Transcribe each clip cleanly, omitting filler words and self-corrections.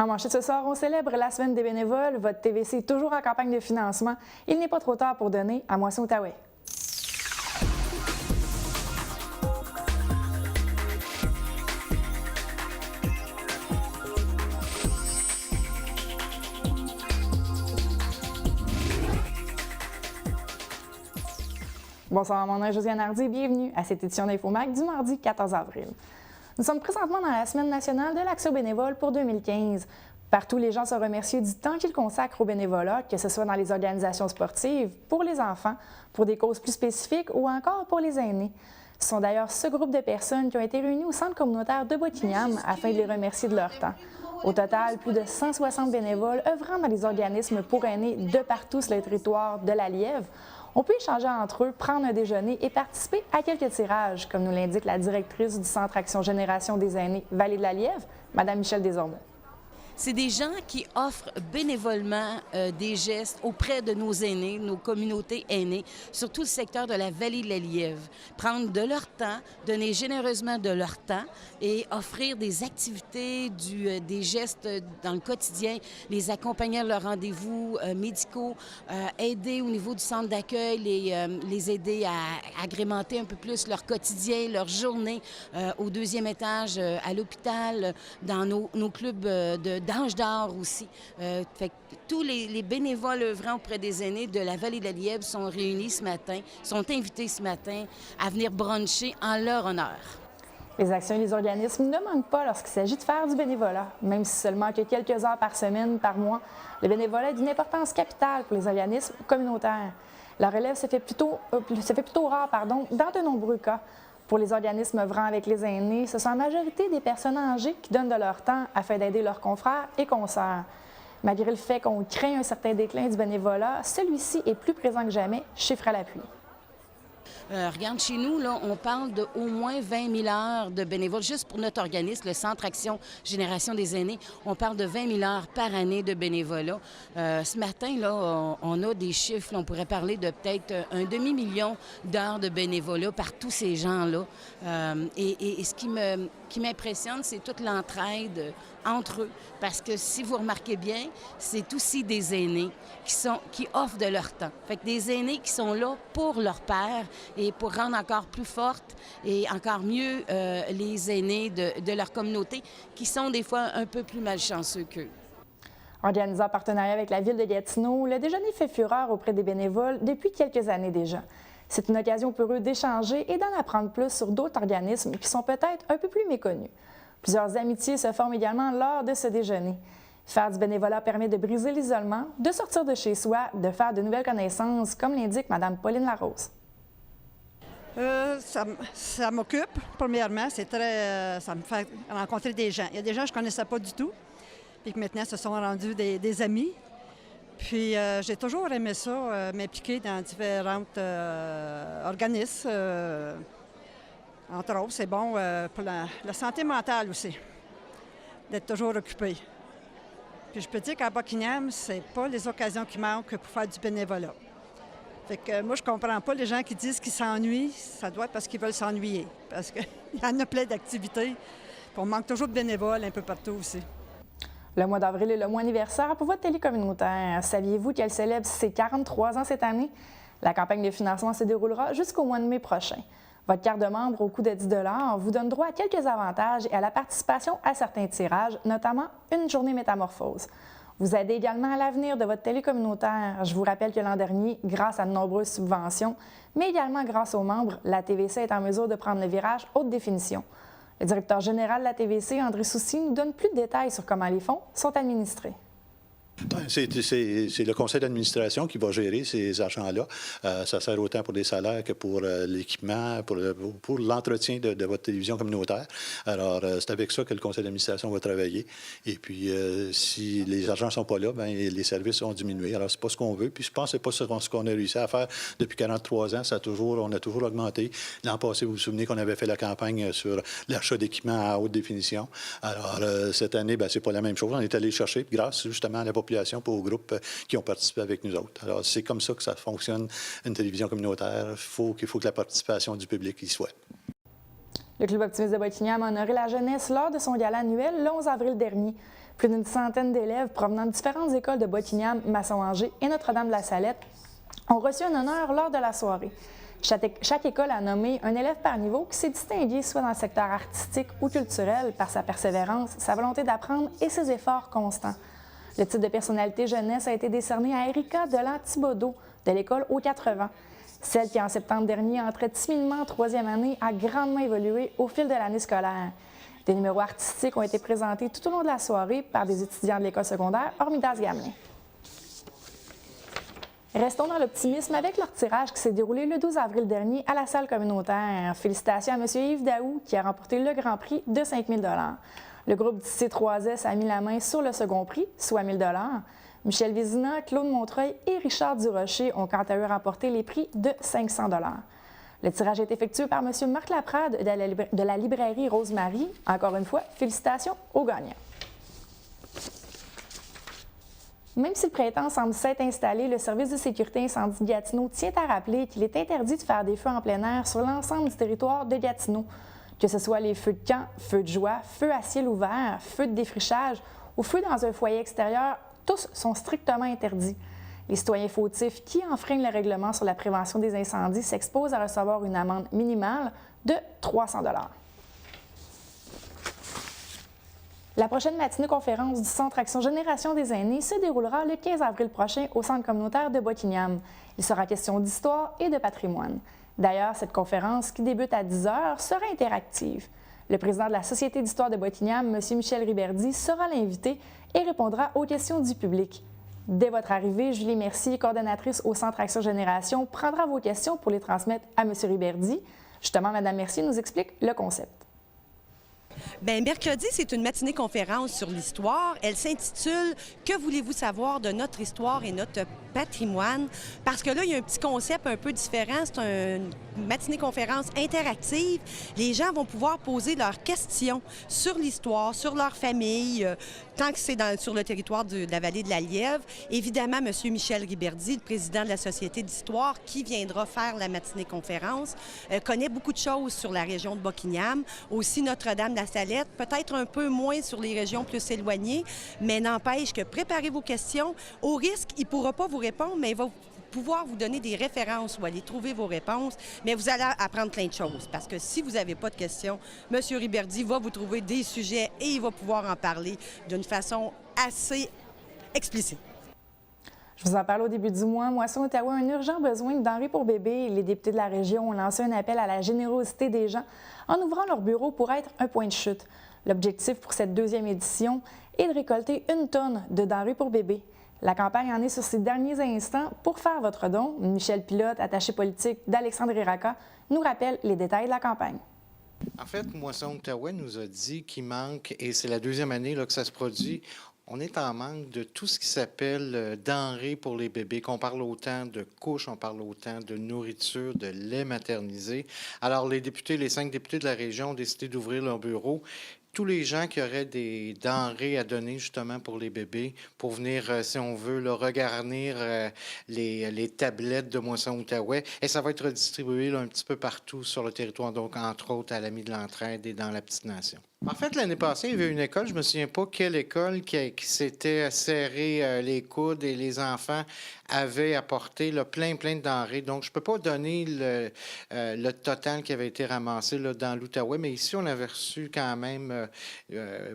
En manchette ce soir, on célèbre la semaine des bénévoles. Votre TVC est toujours en campagne de financement. Il n'est pas trop tard pour donner à Moisson-Outaouais. Bonsoir, mon nom est Josiane Hardy et bienvenue à cette édition d'Infomac du mardi 14 avril. Nous sommes présentement dans la Semaine nationale de l'action bénévole pour 2015. Partout, les gens sont remerciés du temps qu'ils consacrent au bénévolat, que ce soit dans les organisations sportives, pour les enfants, pour des causes plus spécifiques ou encore pour les aînés. Ce sont d'ailleurs ce groupe de personnes qui ont été réunies au centre communautaire de Bottignam afin de les remercier de leur temps. Au total, plus de 160 bénévoles œuvrant dans les organismes pour aînés de partout sur le territoire de la Lièvre. On peut échanger entre eux, prendre un déjeuner et participer à quelques tirages, comme nous l'indique la directrice du Centre Action Génération des aînés Vallée de la Lièvre, Mme Michèle Desormeaux. C'est des gens qui offrent bénévolement des gestes auprès de nos aînés, nos communautés aînées, surtout le secteur de la Vallée de la Lièvre. Prendre de leur temps, donner généreusement de leur temps et offrir des activités, des gestes dans le quotidien, les accompagner à leurs rendez-vous médicaux, aider au niveau du centre d'accueil, les aider à agrémenter un peu plus leur quotidien, leur journée au deuxième étage, à l'hôpital, dans nos clubs d'Ange d'Or aussi. Fait que tous les bénévoles œuvrant auprès des aînés de la Vallée de la Lièvre sont réunis ce matin, sont invités ce matin à venir bruncher en leur honneur. Les actions et les organismes ne manquent pas lorsqu'il s'agit de faire du bénévolat. Même si seulement que quelques heures par semaine, par mois, le bénévolat est d'une importance capitale pour les organismes communautaires. La relève se fait plutôt rare dans de nombreux cas. Pour les organismes œuvrant avec les aînés, ce sont en majorité des personnes âgées qui donnent de leur temps afin d'aider leurs confrères et consoeurs. Malgré le fait qu'on craint un certain déclin du bénévolat, celui-ci est plus présent que jamais, chiffre à l'appui. Regarde, chez nous, là, on parle d'au moins 20 000 heures de bénévoles. Juste pour notre organisme, le Centre Action Génération des aînés, on parle de 20 000 heures par année de bénévolat. Ce matin, là, on a des chiffres. Là, on pourrait parler de peut-être un demi-million d'heures de bénévolat par tous ces gens-là. Et ce qui m'impressionne, c'est toute l'entraide entre eux. Parce que si vous remarquez bien, c'est aussi des aînés qui offrent de leur temps. Fait que des aînés qui sont là pour leur père et pour rendre encore plus forte et encore mieux les aînés de leur communauté qui sont des fois un peu plus malchanceux qu'eux. Organisé en partenariat avec la Ville de Gatineau, le déjeuner fait fureur auprès des bénévoles depuis quelques années déjà. C'est une occasion pour eux d'échanger et d'en apprendre plus sur d'autres organismes qui sont peut-être un peu plus méconnus. Plusieurs amitiés se forment également lors de ce déjeuner. Faire du bénévolat permet de briser l'isolement, de sortir de chez soi, de faire de nouvelles connaissances, comme l'indique Mme Pauline Larose. Ça m'occupe, premièrement. Ça me fait rencontrer des gens. Il y a des gens que je ne connaissais pas du tout, puis que maintenant se sont rendus des amis. Puis j'ai toujours aimé ça, m'impliquer dans différents organismes. Entre autres, c'est bon pour la santé mentale aussi, d'être toujours occupé. Puis je peux dire qu'à Bottignam, c'est pas les occasions qui manquent pour faire du bénévolat. Fait que moi, je comprends pas les gens qui disent qu'ils s'ennuient. Ça doit être parce qu'ils veulent s'ennuyer. Parce qu'il y en a plein d'activités. Puis on manque toujours de bénévoles un peu partout aussi. Le mois d'avril est le mois anniversaire pour votre télé communautaire. Saviez-vous qu'elle célèbre ses 43 ans cette année? La campagne de financement se déroulera jusqu'au mois de mai prochain. Votre carte de membre au coût de 10 $ vous donne droit à quelques avantages et à la participation à certains tirages, notamment une journée métamorphose. Vous aidez également à l'avenir de votre télé communautaire. Je vous rappelle que l'an dernier, grâce à de nombreuses subventions, mais également grâce aux membres, la TVC est en mesure de prendre le virage haute définition. Le directeur général de la TVC, André Soucy, nous donne plus de détails sur comment les fonds sont administrés. C'est le conseil d'administration qui va gérer ces argents-là. Ça sert autant pour les salaires que pour l'équipement, pour l'entretien de votre télévision communautaire. Alors, c'est avec ça que le conseil d'administration va travailler. Et puis, si les argents ne sont pas là, bien, les services ont diminué. Alors, c'est pas ce qu'on veut. Puis, je pense que c'est pas ce qu'on a réussi à faire depuis 43 ans. On a toujours augmenté. L'an passé, vous vous souvenez qu'on avait fait la campagne sur l'achat d'équipements à haute définition. Alors, cette année, bien, c'est pas la même chose. On est allé chercher, grâce justement à la population, pour aux groupes qui ont participé avec nous autres. Alors, c'est comme ça que ça fonctionne, une télévision communautaire. Il faut que la participation du public y soit. Le Club optimiste de Bottignam a honoré la jeunesse lors de son gala annuel le 11 avril dernier. Plus d'une centaine d'élèves provenant de différentes écoles de Bottignam, Masson-Angers et Notre-Dame-de-la-Salette ont reçu un honneur lors de la soirée. Chaque école a nommé un élève par niveau qui s'est distingué soit dans le secteur artistique ou culturel par sa persévérance, sa volonté d'apprendre et ses efforts constants. Le titre de personnalité jeunesse a été décerné à Erika Delan-Thibodeau de l'école aux 80. Celle qui, en septembre dernier, entrait timidement en troisième année, a grandement évolué au fil de l'année scolaire. Des numéros artistiques ont été présentés tout au long de la soirée par des étudiants de l'école secondaire Hormidas-Gamelin. Restons dans l'optimisme avec leur tirage qui s'est déroulé le 12 avril dernier à la salle communautaire. Félicitations à M. Yves Daou qui a remporté le grand prix de 5 000 $. Le groupe du C3S a mis la main sur le second prix, soit 1 000 $. Michel Vézina, Claude Montreuil et Richard Durocher ont quant à eux remporté les prix de 500 $. Le tirage est effectué par M. Marc Laprade de la librairie Rosemary. Encore une fois, félicitations aux gagnants. Même si le printemps semble s'être installé, le service de sécurité incendie de Gatineau tient à rappeler qu'il est interdit de faire des feux en plein air sur l'ensemble du territoire de Gatineau. Que ce soit les feux de camp, feux de joie, feux à ciel ouvert, feux de défrichage ou feux dans un foyer extérieur, tous sont strictement interdits. Les citoyens fautifs qui enfreignent le règlement sur la prévention des incendies s'exposent à recevoir une amende minimale de 300 $. La prochaine matinée-conférence du Centre Action Génération des aînés se déroulera le 15 avril prochain au Centre communautaire de Bottignam. Il sera question d'histoire et de patrimoine. D'ailleurs, cette conférence, qui débute à 10 h, sera interactive. Le président de la Société d'histoire de Bottignam, M. Michel Riberdy, sera l'invité et répondra aux questions du public. Dès votre arrivée, Julie Mercier, coordonnatrice au Centre Action Génération, prendra vos questions pour les transmettre à M. Riberdy. Justement, Mme Mercier nous explique le concept. Bien, mercredi, c'est une matinée-conférence sur l'histoire. Elle s'intitule « Que voulez-vous savoir de notre histoire et notre patrimoine ?» Parce que là, il y a un petit concept un peu différent. C'est une matinée-conférence interactive. Les gens vont pouvoir poser leurs questions sur l'histoire, sur leur famille, tant que c'est sur le territoire de la vallée de la Lièvre. Évidemment, M. Michel Riberdy, le président de la Société d'histoire, qui viendra faire la matinée-conférence, connaît beaucoup de choses sur la région de Bottignam, aussi Notre-Dame-de-la-Salette, peut-être un peu moins sur les régions plus éloignées, mais n'empêche que préparez vos questions. Au risque, il ne pourra pas vous répondre, mais il va pouvoir vous donner des références ou aller trouver vos réponses, mais vous allez apprendre plein de choses. Parce que si vous n'avez pas de questions, M. Riberdy va vous trouver des sujets et il va pouvoir en parler d'une façon assez explicite. Je vous en parle au début du mois. Moisson-Outaouais a un urgent besoin de denrées pour bébés. Les députés de la région ont lancé un appel à la générosité des gens en ouvrant leur bureau pour être un point de chute. L'objectif pour cette deuxième édition est de récolter 1 tonne de denrées pour bébés. La campagne en est sur ses derniers instants. Pour faire votre don, Michel Pilote, attaché politique d'Alexandre Iraca, nous rappelle les détails de la campagne. En fait, Moisson-Outaouais nous a dit qu'il manque, et c'est la deuxième année là, que ça se produit, on est en manque de tout ce qui s'appelle denrées pour les bébés, qu'on parle autant de couches, on parle autant de nourriture, de lait maternisé. Alors, les 5 députés de la région ont décidé d'ouvrir leur bureau. Tous les gens qui auraient des denrées à donner justement pour les bébés, pour venir, si on veut, là, regarnir les tablettes de Moisson-Outaouais. Et ça va être distribué là, un petit peu partout sur le territoire, donc entre autres à l'Ami de l'Entraide et dans la Petite Nation. En fait, l'année passée, il y avait une école, je ne me souviens pas quelle école, qui s'était serré les coudes et les enfants avaient apporté là, plein de denrées. Donc, je ne peux pas donner le total qui avait été ramassé là, dans l'Outaouais, mais ici, on avait reçu quand même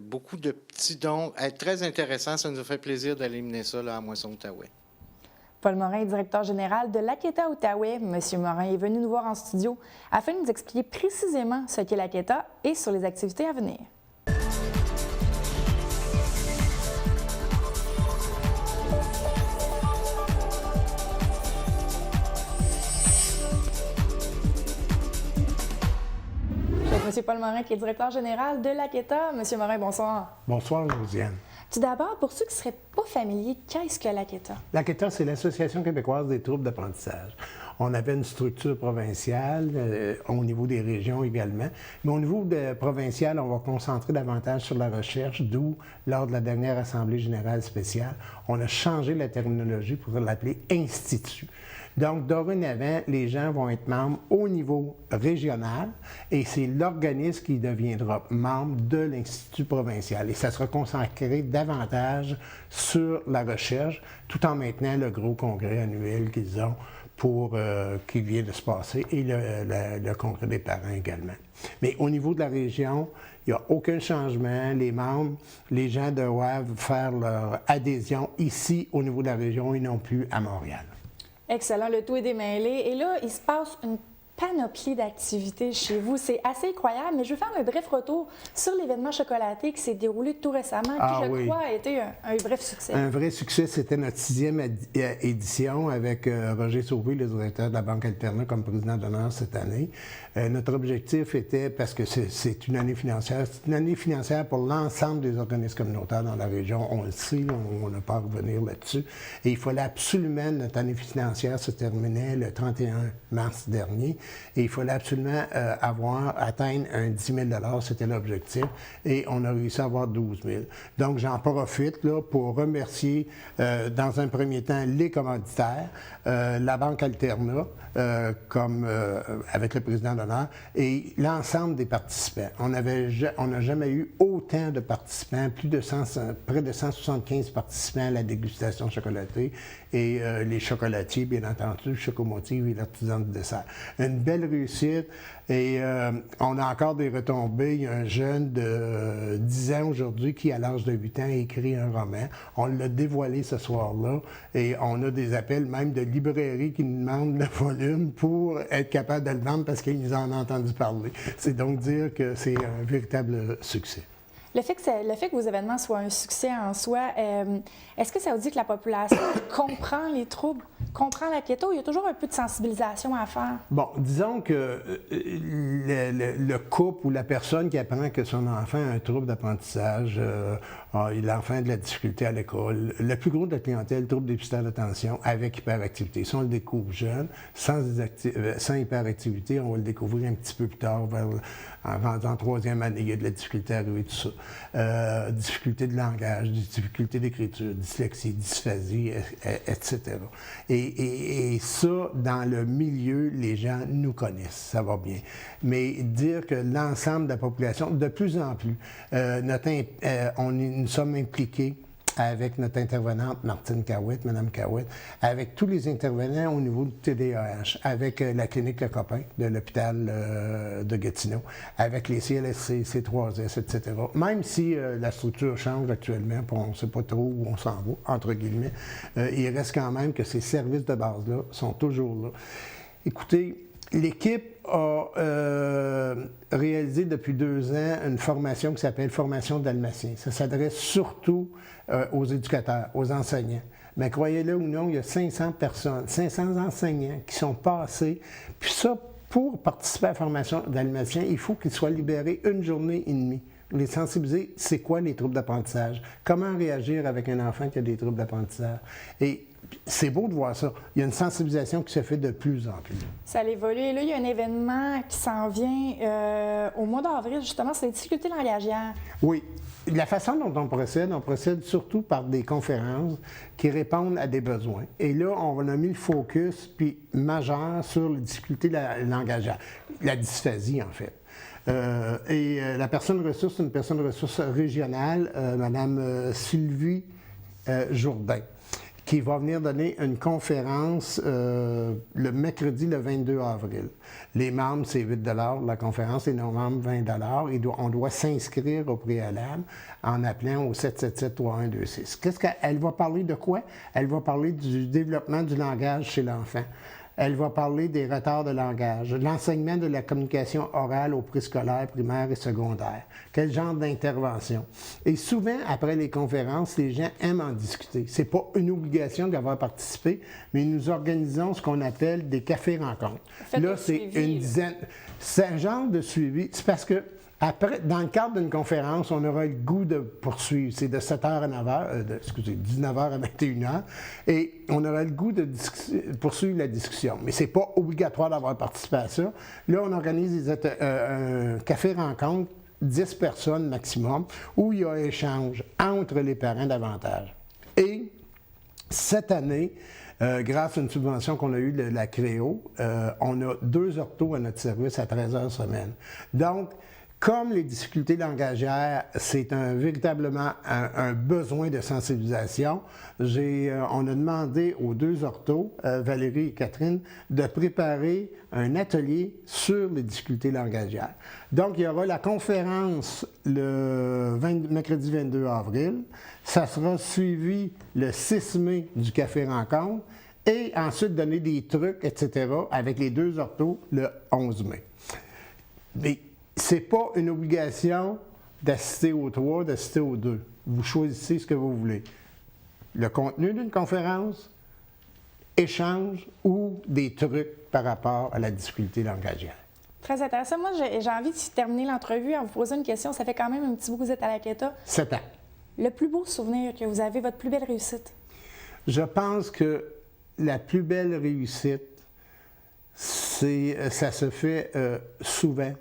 beaucoup de petits dons. Très intéressant, ça nous a fait plaisir d'aller mener ça là, à Moisson-Outaouais. Paul Morin est directeur général de l'Aketa Outaouais. Monsieur Morin est venu nous voir en studio afin de nous expliquer précisément ce qu'est l'Aketa et sur les activités à venir. Monsieur Paul Morin, qui est directeur général de l'Aketa. Monsieur Morin, bonsoir. Bonsoir, Josiane. Tout d'abord, pour ceux qui ne seraient pas familiers, qu'est-ce que l'Aketa? L'Aketa, c'est l'Association québécoise des troubles d'apprentissage. On avait une structure provinciale, au niveau des régions également. Mais au niveau provincial, on va concentrer davantage sur la recherche, d'où, lors de la dernière Assemblée générale spéciale, on a changé la terminologie pour l'appeler institut. Donc, dorénavant, les gens vont être membres au niveau régional et c'est l'organisme qui deviendra membre de l'Institut provincial. Et ça sera consacré davantage sur la recherche, tout en maintenant le gros congrès annuel qu'ils ont qui vient de se passer et le congrès des parents également. Mais au niveau de la région, il n'y a aucun changement. Les membres, les gens doivent faire leur adhésion ici au niveau de la région et non plus à Montréal. Excellent, le tout est démêlé. Et là, il se passe une panoplie d'activités chez vous. C'est assez incroyable, mais je vais faire un bref retour sur l'événement chocolaté qui s'est déroulé tout récemment, qui, je crois, a été un bref succès. Un vrai succès, c'était notre 6e édition avec Roger Sauvé, le directeur de la Banque Alterna, comme président d'honneur cette année. Notre objectif était, parce que c'est une année financière pour l'ensemble des organismes communautaires dans la région. On le sait, on n'a pas à revenir là-dessus. Et il fallait absolument, notre année financière se terminait le 31 mars dernier. Et il fallait absolument atteindre un 10 000 c'était l'objectif. Et on a réussi à avoir 12 000 Donc, j'en profite là, pour remercier, dans un premier temps, les commanditaires, la Banque Alterna, avec le président d'honneur, et l'ensemble des participants. On n'a jamais eu autant de participants, près de 175 participants à la dégustation chocolatée, et les chocolatiers, bien entendu, Chocomotive et l'artisan du dessert. Une belle réussite et on a encore des retombées. Il y a un jeune de 10 ans aujourd'hui qui, à l'âge de 8 ans, a écrit un roman. On l'a dévoilé ce soir-là et on a des appels même de librairies qui nous demandent le volume pour être capable de le vendre parce qu'ils en ont entendu parler. C'est donc dire que c'est un véritable succès. Le fait que vos événements soient un succès en soi, est-ce que ça veut dire que la population comprend les troubles, comprend la keto? Il y a toujours un peu de sensibilisation à faire. Bon, disons que le couple ou la personne qui apprend que son enfant a un trouble d'apprentissage, l'enfant a de la difficulté à l'école, le plus gros de la clientèle, trouble déficitaire d'attention avec hyperactivité. Si on le découvre jeune, sans hyperactivité, on va le découvrir un petit peu plus tard, en troisième année, il y a de la difficulté à arriver, tout ça. Difficulté de langage, difficulté d'écriture, dyslexie, dysphasie, etc. Et ça, dans le milieu, les gens nous connaissent, ça va bien. Mais dire que l'ensemble de la population, de plus en plus, nous sommes impliqués avec notre intervenante Martine Cahouette, Mme Cahouette, avec tous les intervenants au niveau du TDAH, avec la clinique Le Copain de l'hôpital de Gatineau, avec les CLSC, C3S, etc. Même si la structure change actuellement, on ne sait pas trop où on s'en va, entre guillemets, il reste quand même que ces services de base-là sont toujours là. Écoutez, l'équipe a réalisé depuis 2 ans une formation qui s'appelle Formation dalmatien. Ça s'adresse surtout aux éducateurs, aux enseignants. Mais croyez-le ou non, il y a 500 personnes, 500 enseignants qui sont passés. Puis ça, pour participer à la formation dalmatien, il faut qu'ils soient libérés 1 journée et demie. Les sensibiliser, c'est quoi les troubles d'apprentissage? Comment réagir avec un enfant qui a des troubles d'apprentissage? Et c'est beau de voir ça. Il y a une sensibilisation qui se fait de plus en plus. Ça évolue. Et là, il y a un événement qui s'en vient au mois d'avril, justement, c'est les difficultés langagières. Oui. La façon dont on procède surtout par des conférences qui répondent à des besoins. Et là, on a mis le focus majeur sur les difficultés langagières, la dysphasie, en fait. La personne ressource, c'est une personne ressource régionale, Mme Sylvie Jourdain, qui va venir donner une conférence le mercredi, le 22 avril. Les membres, c'est 8 la conférence, et nos membres, 20 On doit s'inscrire au préalable en appelant au 777-3126. Elle va parler de quoi? Elle va parler du développement du langage chez l'enfant. Elle va parler des retards de langage, l'enseignement de la communication orale au préscolaire, primaire et secondaire. Quel genre d'intervention? Et souvent, après les conférences, les gens aiment en discuter. Ce n'est pas une obligation d'avoir participé, mais nous organisons ce qu'on appelle des cafés-rencontres. Là, c'est une dizaine. C'est un genre de suivi. C'est parce que Après, dans le cadre d'une conférence, on aura le goût de poursuivre. C'est de 7h à 9h, 19h à 21h. Et on aura le goût de poursuivre la discussion. Mais ce n'est pas obligatoire d'avoir participé à ça. Là, on organise un café-rencontre, 10 personnes maximum, où il y a échange entre les parents davantage. Et cette année, grâce à une subvention qu'on a eue de la CREO, on a 2 orthos à notre service à 13 heures semaine. Donc, comme les difficultés langagières, c'est véritablement un besoin de sensibilisation, on a demandé aux 2 orthos, Valérie et Catherine, de préparer un atelier sur les difficultés langagières. Donc, il y aura la conférence le mercredi 22 avril. Ça sera suivi le 6 mai du Café Rencontre et ensuite donner des trucs, etc., avec les 2 orthos le 11 mai. Mais ce n'est pas une obligation d'assister aux 3, d'assister aux 2. Vous choisissez ce que vous voulez. Le contenu d'une conférence, échange ou des trucs par rapport à la difficulté langagière. Très intéressant. Moi, j'ai envie de terminer l'entrevue en vous posant une question. Ça fait quand même un petit bout que vous êtes à la CETA. 7 ans. Le plus beau souvenir que vous avez, votre plus belle réussite? Je pense que la plus belle réussite, ça se fait souvent.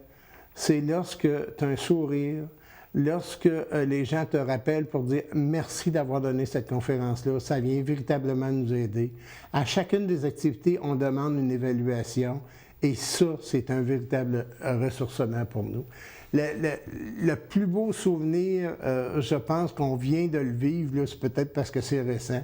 C'est lorsque tu as un sourire, lorsque les gens te rappellent pour dire merci d'avoir donné cette conférence-là, ça vient véritablement nous aider. À chacune des activités, on demande une évaluation et ça, c'est un véritable ressourcement pour nous. Le plus beau souvenir, je pense qu'on vient de le vivre, là, c'est peut-être parce que c'est récent.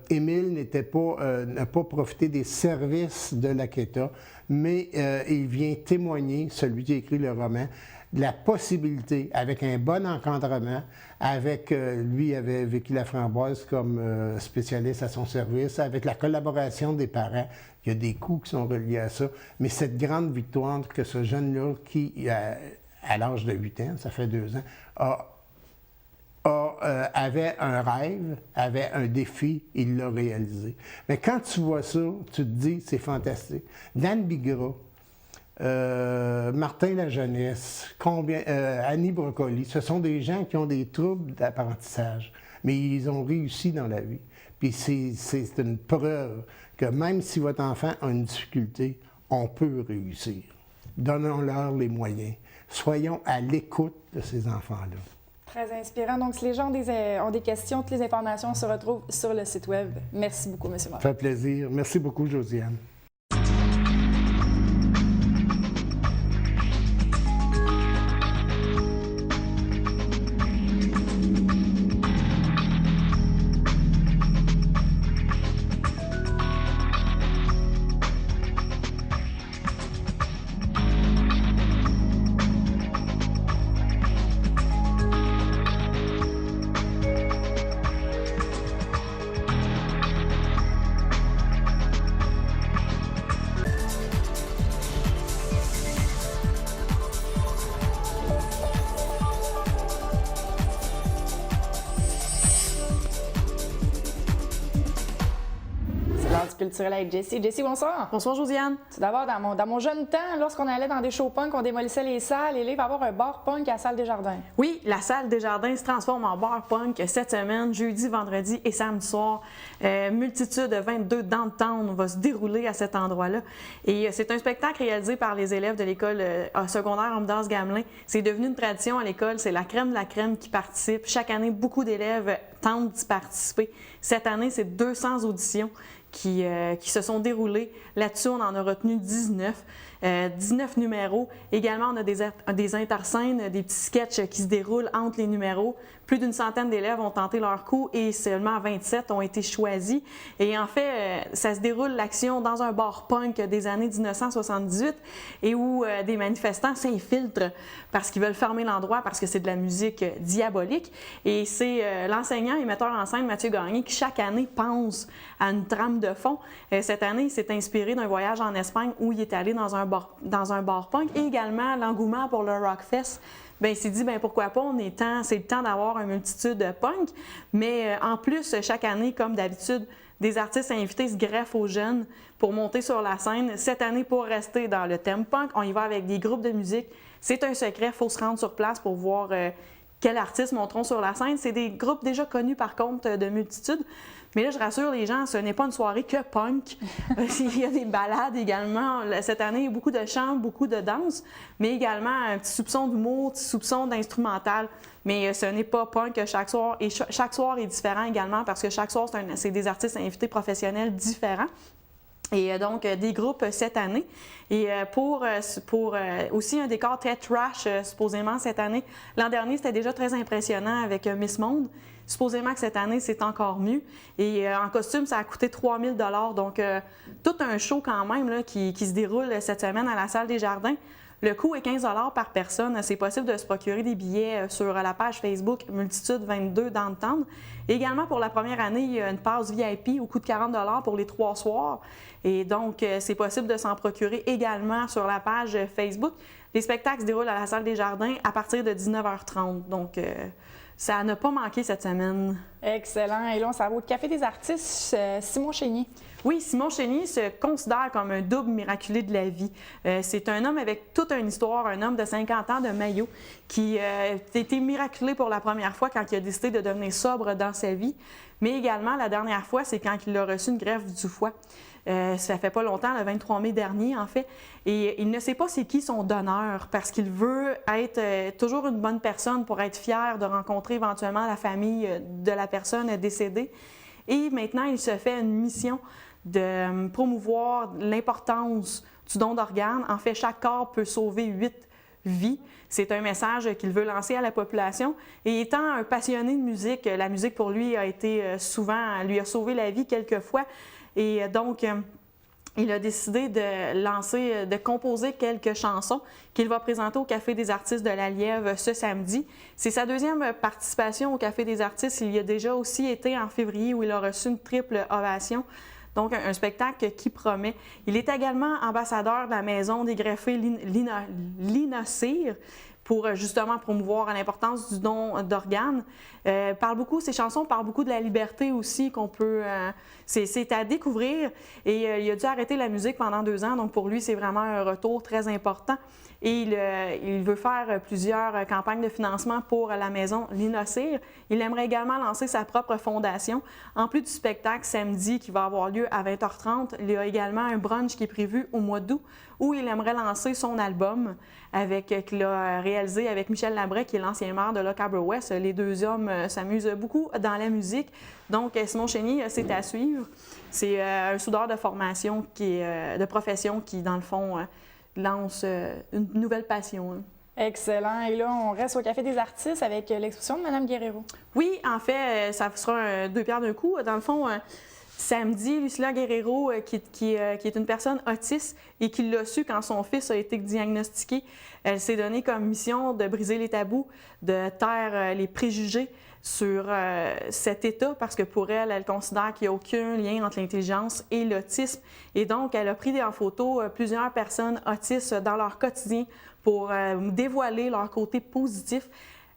Émile n'a pas profité des services de la CETA, mais il vient témoigner, celui qui a écrit le roman, de la possibilité, avec un bon encadrement, lui avait vécu la Framboise comme spécialiste à son service, avec la collaboration des parents. Il y a des coûts qui sont reliés à ça, mais cette grande victoire que ce jeune-là, qui, à l'âge de 8 ans, ça fait 2 ans, avait un rêve, avait un défi, il l'a réalisé. Mais quand tu vois ça, tu te dis, c'est fantastique. Dan Bigra, Martin Lajeunesse, Annie Brocoli, ce sont des gens qui ont des troubles d'apprentissage, mais ils ont réussi dans la vie. Puis c'est une preuve que même si votre enfant a une difficulté, on peut réussir. Donnons-leur les moyens. Soyons à l'écoute de ces enfants-là. Très inspirant. Donc, si les gens ont des questions, toutes les informations se retrouvent sur le site Web. Merci beaucoup, M. Martin. Ça fait plaisir. Merci beaucoup, Josiane. Culturel avec Jessie. Jessie, bonsoir. Bonsoir, Josiane. Tout d'abord, dans mon jeune temps, lorsqu'on allait dans des shows punk, on démolissait les salles et là, il va y avoir un bar punk à la salle Desjardins. Oui, la salle Desjardins se transforme en bar punk cette semaine, jeudi, vendredi et samedi soir. Multitude de 22 downtown va se dérouler à cet endroit-là. Et c'est un spectacle réalisé par les élèves de l'école secondaire Amdas Gamelin. C'est devenu une tradition à l'école. C'est la crème de la crème qui participe. Chaque année, beaucoup d'élèves tentent d'y participer. Cette année, c'est 200 auditions qui se sont déroulées. Là-dessus, on en a retenu 19. 19 numéros. Également, on a des interscènes, des petits sketchs qui se déroulent entre les numéros. Plus d'une centaine d'élèves ont tenté leur coup et seulement 27 ont été choisis. Et en fait, ça se déroule l'action dans un bar punk des années 1978 et où des manifestants s'infiltrent parce qu'ils veulent fermer l'endroit parce que c'est de la musique diabolique. Et c'est l'enseignant et metteur en scène Mathieu Gagné qui chaque année pense à une trame de fond. Cette année, il s'est inspiré d'un voyage en Espagne où il est allé dans un bar punk et également l'engouement pour le Rockfest. Bien, il s'est dit, bien, pourquoi pas, c'est le temps d'avoir une multitude de punk. Mais en plus, chaque année, comme d'habitude, des artistes invités se greffent aux jeunes pour monter sur la scène. Cette année, pour rester dans le thème punk, on y va avec des groupes de musique c'est un secret, il faut se rendre sur place pour voir quels artistes monteront sur la scène. C'est des groupes déjà connus par contre de multitudes. Mais là, je rassure les gens, ce n'est pas une soirée que punk. Il y a des ballades également. Cette année, il y a beaucoup de chants, beaucoup de danse, mais également un petit soupçon d'humour, un petit soupçon d'instrumental. Mais ce n'est pas punk chaque soir. Et chaque soir est différent également parce que chaque soir, c'est des artistes invités professionnels différents. Et donc, des groupes cette année. Et pour aussi un décor très trash, supposément, cette année. L'an dernier, c'était déjà très impressionnant avec Miss Monde. Supposément que cette année, c'est encore mieux. Et en costume, ça a coûté 3 000 $. Donc, tout un show quand même là, qui se déroule cette semaine à la Salle des Jardins. Le coût est 15 $ par personne. C'est possible de se procurer des billets sur la page Facebook Multitude 22 Downtown. Et également, pour la première année, il y a une passe VIP au coût de 40 $ pour les 3 soirs. Et donc, c'est possible de s'en procurer également sur la page Facebook. Les spectacles se déroulent à la Salle des Jardins à partir de 19h30. Donc, ça n'a pas manqué cette semaine. Excellent. Et là, on s'en va au Café des artistes, Simon Chénier. Oui, Simon Chénier se considère comme un double miraculé de la vie. C'est un homme avec toute une histoire, un homme de 50 ans de Mayo qui a été miraculé pour la première fois quand il a décidé de devenir sobre dans sa vie. Mais également, la dernière fois, c'est quand il a reçu une greffe du foie. Ça fait pas longtemps, le 23 mai dernier, en fait. Et il ne sait pas c'est qui son donneur parce qu'il veut être toujours une bonne personne pour être fier de rencontrer éventuellement la famille de la personne décédée. Et maintenant, il se fait une mission de promouvoir l'importance du don d'organes. En fait, chaque corps peut sauver 8 vies. C'est un message qu'il veut lancer à la population. Et étant un passionné de musique, la musique pour lui a été lui a sauvé la vie quelques fois. Et donc, il a décidé de composer quelques chansons qu'il va présenter au Café des artistes de la Lièvre ce samedi. C'est sa deuxième participation au Café des artistes. Il y a déjà aussi été en février où il a reçu une triple ovation. Donc, un spectacle qui promet. Il est également ambassadeur de la Maison des greffés Linocire pour justement promouvoir l'importance du don d'organes. Ses chansons parlent beaucoup de la liberté aussi qu'on peut... c'est à découvrir. Et il a dû arrêter la musique pendant 2 ans, donc pour lui, c'est vraiment un retour très important. Et il veut faire plusieurs campagnes de financement pour la maison Linocire. Il aimerait également lancer sa propre fondation. En plus du spectacle samedi qui va avoir lieu à 20h30, il y a également un brunch qui est prévu au mois d'août où il aimerait lancer son album qu'il a réalisé avec Michel Labrec, qui est l'ancien maire de Lochaber-West. Les deux hommes s'amusent beaucoup dans la musique. Donc, Simon Chénier, c'est à suivre. C'est un soudeur de formation, de profession qui, dans le fond, lance une nouvelle passion. Hein. Excellent. Et là, on reste au Café des artistes avec l'exposition de Mme Guerrero. Oui, en fait, ça sera 2 pierres d'un coup. Dans le fond, samedi, Lucilla Guerrero, qui est une personne autiste et qui l'a su quand son fils a été diagnostiqué, elle s'est donnée comme mission de briser les tabous, de taire les préjugés sur cet état parce que pour elle, elle considère qu'il n'y a aucun lien entre l'intelligence et l'autisme. Et donc, elle a pris en photo plusieurs personnes autistes dans leur quotidien pour dévoiler leur côté positif.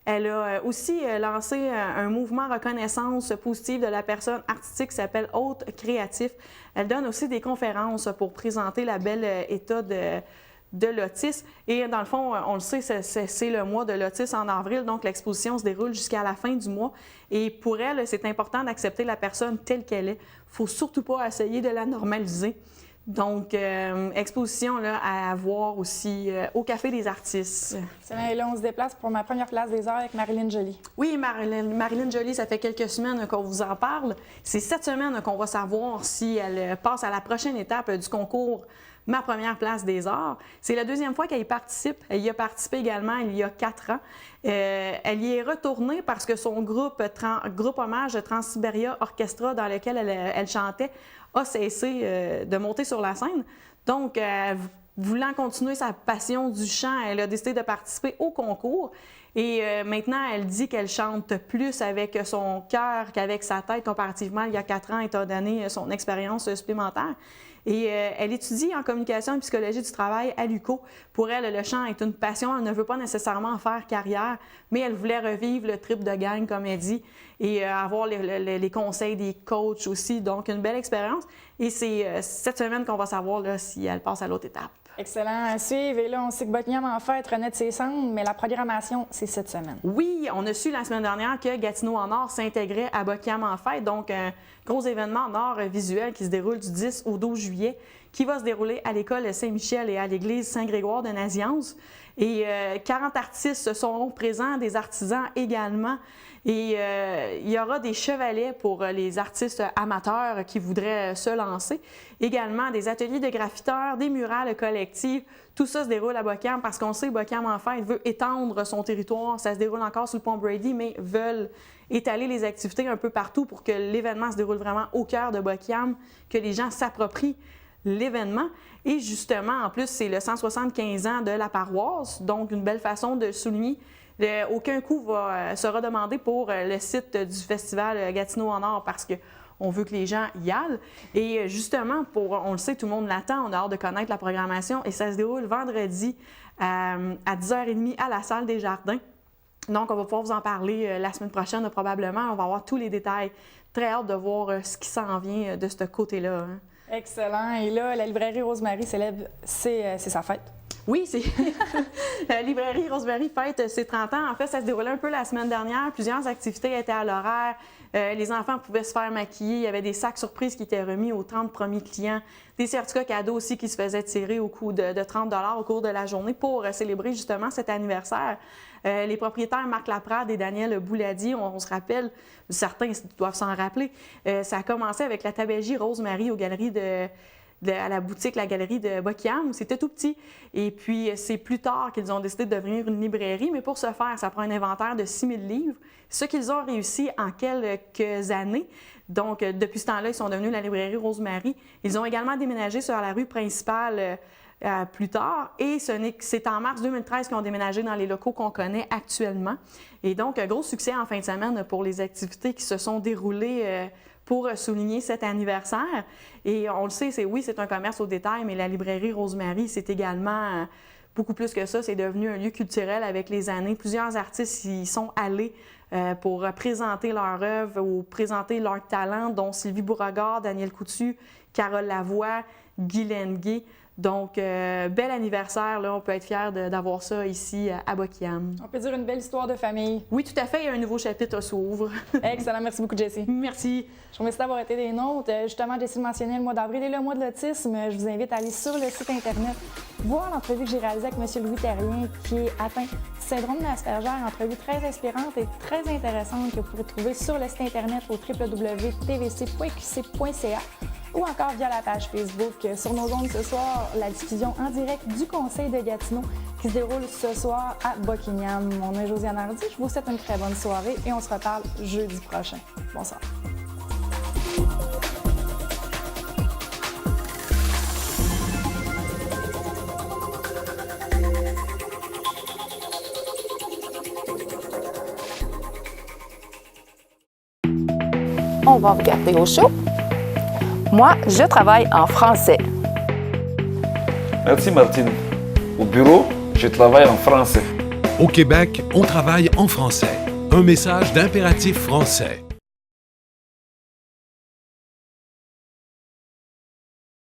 Elle a aussi lancé un mouvement reconnaissance positive de la personne artistique qui s'appelle Hôte Créatif. Elle donne aussi des conférences pour présenter la belle état de l'autisme. Et dans le fond, on le sait, c'est le mois de l'autisme en avril, donc l'exposition se déroule jusqu'à la fin du mois. Et pour elle, c'est important d'accepter la personne telle qu'elle est. Il ne faut surtout pas essayer de la normaliser. Donc, exposition là, à voir aussi au Café des artistes. Et là, on se déplace pour ma première place des arts avec Marilyn Joly. Oui, Marilyn Joly, ça fait quelques semaines qu'on vous en parle. C'est cette semaine qu'on va savoir si elle passe à la prochaine étape du concours Ma première place des arts. C'est la 2e fois qu'elle y participe. Elle y a participé également il y a 4 ans. Elle y est retournée parce que son groupe hommage Trans-Sibéria Orchestra, dans lequel elle chantait, a cessé de monter sur la scène. Donc, voulant continuer sa passion du chant, elle a décidé de participer au concours. Et maintenant, elle dit qu'elle chante plus avec son cœur qu'avec sa tête comparativement il y a 4 ans, étant donné son expérience supplémentaire. Et elle étudie en communication et psychologie du travail à l'UQO. Pour elle, le chant est une passion. Elle ne veut pas nécessairement en faire carrière, mais elle voulait revivre le trip de gang, comme elle dit, et avoir les conseils des coachs aussi. Donc, une belle expérience. Et c'est cette semaine qu'on va savoir là, si elle passe à l'autre étape. Excellent à suivre. Et là, on sait que Buckingham en fête renaît de ses cendres, mais la programmation, c'est cette semaine. Oui, on a su la semaine dernière que Gatineau en Or s'intégrait à Buckingham en fête, donc un gros événement en art visuel qui se déroule du 10 au 12 juillet, qui va se dérouler à l'école Saint-Michel et à l'église Saint-Grégoire de Nazianze. Et 40 artistes seront présents, des artisans également. Et il y aura des chevalets pour les artistes amateurs qui voudraient se lancer. Également, des ateliers de graffiteurs, des murales collectives. Tout ça se déroule à Buckingham parce qu'on sait que Buckingham en fête veut étendre son territoire. Ça se déroule encore sous le pont Brady, mais veulent étaler les activités un peu partout pour que l'événement se déroule vraiment au cœur de Buckingham, que les gens s'approprient l'événement. Et justement, en plus, c'est le 175 ans de la paroisse, donc une belle façon de souligner. Aucun coût sera demandé pour le site du festival Gatineau en Or parce qu'on veut que les gens y aillent. Et justement, on le sait, tout le monde l'attend, on a hâte de connaître la programmation et ça se déroule vendredi à 10h30 à la salle des Jardins. Donc, on va pouvoir vous en parler la semaine prochaine probablement. On va avoir tous les détails. Très hâte de voir ce qui s'en vient de ce côté-là. Hein. Excellent. Et là, la librairie Rosemary célèbre c'est sa fête. Oui, c'est la librairie Rosemary fête ses 30 ans. En fait, ça se déroulait un peu la semaine dernière. Plusieurs activités étaient à l'horaire. Les enfants pouvaient se faire maquiller. Il y avait des sacs surprises qui étaient remis aux 30 premiers clients. Des certificats cadeaux aussi qui se faisaient tirer au coût de 30 $ au cours de la journée pour célébrer justement cet anniversaire. Les propriétaires Marc Laprade et Daniel Bouladier, on se rappelle, certains doivent s'en rappeler, ça a commencé avec la tabagie Rosemary aux galeries à la boutique, la galerie de Buckingham, où c'était tout petit. Et puis, c'est plus tard qu'ils ont décidé de devenir une librairie, mais pour ce faire, ça prend un inventaire de 6000 livres, ce qu'ils ont réussi en quelques années. Donc, depuis ce temps-là, ils sont devenus la librairie Rosemary. Ils ont également déménagé sur la rue principale plus tard, et c'est en mars 2013 qu'ils ont déménagé dans les locaux qu'on connaît actuellement. Et donc, un gros succès en fin de semaine pour les activités qui se sont déroulées pour souligner cet anniversaire. Et on le sait, c'est un commerce au détail, mais la librairie Rosemary, c'est également beaucoup plus que ça. C'est devenu un lieu culturel avec les années. Plusieurs artistes y sont allés pour présenter leur œuvre ou présenter leur talent, dont Sylvie Beauregard, Daniel Coutu, Carole Lavoie, Guy Lenguet. Donc, bel anniversaire, là, on peut être fiers d'avoir ça ici à Buckingham. On peut dire une belle histoire de famille. Oui, tout à fait, un nouveau chapitre s'ouvre. Excellent, merci beaucoup Jessie. Merci. Je vous remercie d'avoir été des nôtres. Justement, Jessie le mentionnait, le mois d'avril est le mois de l'autisme. Je vous invite à aller sur le site Internet, voir l'entrevue que j'ai réalisée avec M. Louis Terrien, qui est atteint du syndrome de l'Asperger, une entrevue très inspirante et très intéressante que vous pourrez trouver sur le site Internet au www.tvc.qc.ca. ou encore via la page Facebook. Sur nos ondes ce soir, la diffusion en direct du Conseil de Gatineau qui se déroule ce soir à Buckingham. Mon nom est Josiane Hardy, je vous souhaite une très bonne soirée et on se reparle jeudi prochain. Bonsoir. On va regarder au show. Moi, je travaille en français. Merci Martine. Au bureau, je travaille en français. Au Québec, on travaille en français. Un message d'Impératif français.